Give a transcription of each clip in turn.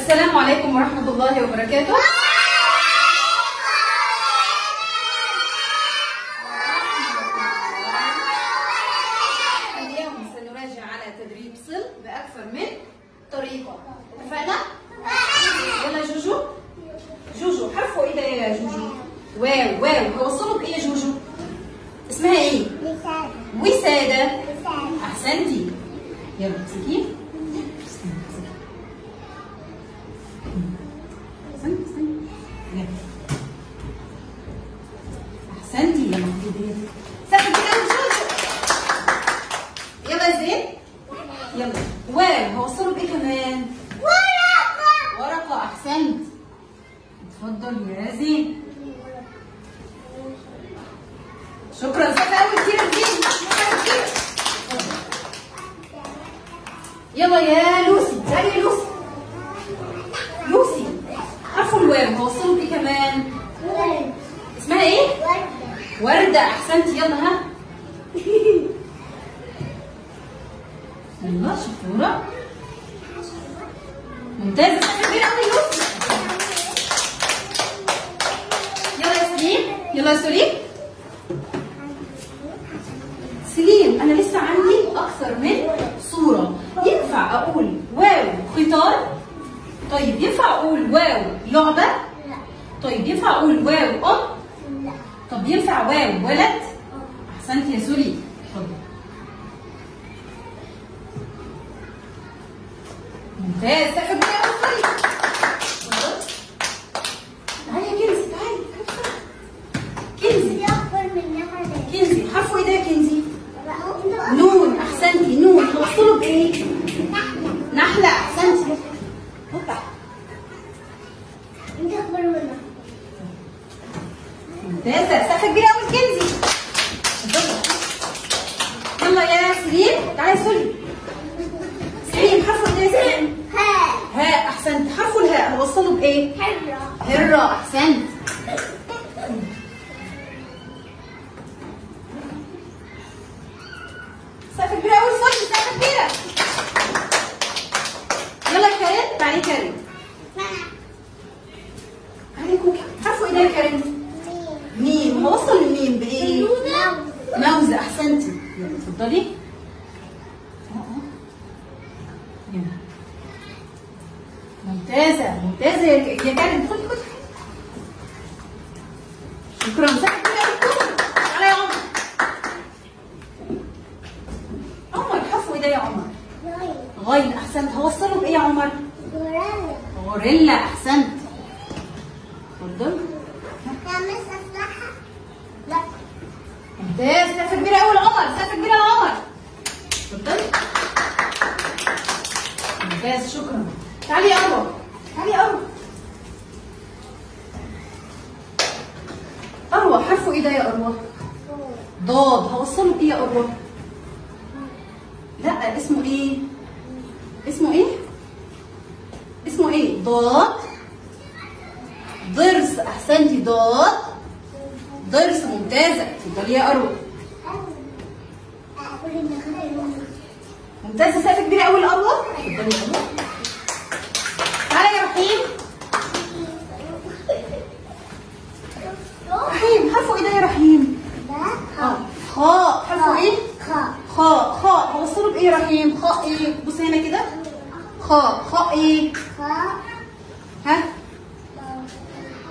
السلام عليكم ورحمة الله وبركاته. اليوم سنراجع على تدريب صل بأكثر من طريقة. اتفقنا؟ يلا جوجو. جوجو حرفوا ايه ده يا جوجو؟ واو واو هوصله بايه يا جوجو؟ اسمها ايه؟ وسادة. احسنتي. يلا امسكيه. احسنتي. يلا خدي سافر كده وجوجو. يلا زين. يلا واو هوصله بايه كمان؟ ورقة. احسنت. اتفضل يا زين. شكرا. سافر قوي كتير زين. يلا يا لوسي. تعالي يا لوسي. لوسي حرف الواو هوصله بايه كمان؟ اسمها ايه؟ وردة. احسنتي. يلا ها. يلا شطورة. ممتازة. سافر كبيرة قوي لوسي. يلا يا سليم. يلا يا سليم. سليم انا لسه عندي اكثر من صورة. ينفع اقول واو خيطان؟ طيب ينفع اقول واو لعبة؟ طيب ينفع اقول واو ام؟ طب ينفع واو ولد؟ احسنت يا سولي. اتفضل. ممتاز. سافر بيها يا سولي. اتفضل. تعالي يا كنزي. تعالي. كنزي. كنزي حرفه ايه ده يا كنزي؟ نون. احسنتي. نون هوصله بايه؟ نحلة. احسنتي. هوبا. انت اكبر منها. ممتازة. سافر كبيرة قوي كنزي. يلا يا سليم. تعالي يا سليم. سليم حرفه ايه يا سليم؟ هاء. هاء. احسنت. حرفه الهاء هوصله بايه؟ هرة. هرة. احسنت. سافر كبيرة قوي سليم. سافر كبيرة. يلا يا كريم. تعالي كريم. تعالي كوكي. حرفه ايه ده يا كريم؟ ميم. هوصل الميم بايه؟ موزة. احسنتي. يلا اتفضلي. يلا. ممتازة. ممتازة يا كريم. خدي خدي. شكرا. سافر كبيرة قوي. تعالى يا عمر. عمر حرفه ايه ده يا عمر؟ غين. احسنت. هوصله بايه يا عمر؟ غوريلا. احسنت. اتفضل. لا. ممتاز. سافر كبيرة قوي لعمر. سافر كبيرة لعمر. اتفضل. ممتاز. شكرا. تعالي يا أروى. تعالي يا أروى. أروى حرفه ايه ده يا أروى؟ ضاد. هوصله بايه يا أروى؟ لا اسمه ايه؟ اسمه ايه؟ اسمه ايه؟ ضاد. ضرس. احسنتي. ضاد ضرس. ممتازة. اتفضلي يا أروى. ممتازة. سافر كبيرة قوي لأروى. اتفضلي يا أروى. تعالى يا رحيم. رحيم حرفه ايه ده يا رحيم؟ خاء. حرفه ايه؟ خاء. خاء هوصله بايه يا رحيم؟ خاء ايه؟ بصي هنا كده. خاء. خاء ايه؟ ها؟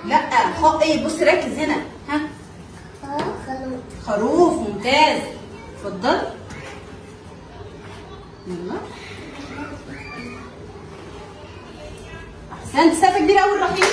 لا خاء ايه؟ بصي ركز هنا. ها؟ خروف. ممتاز. اتفضل. يلا. احسنت. سافر كبيرة قوي الرحيم.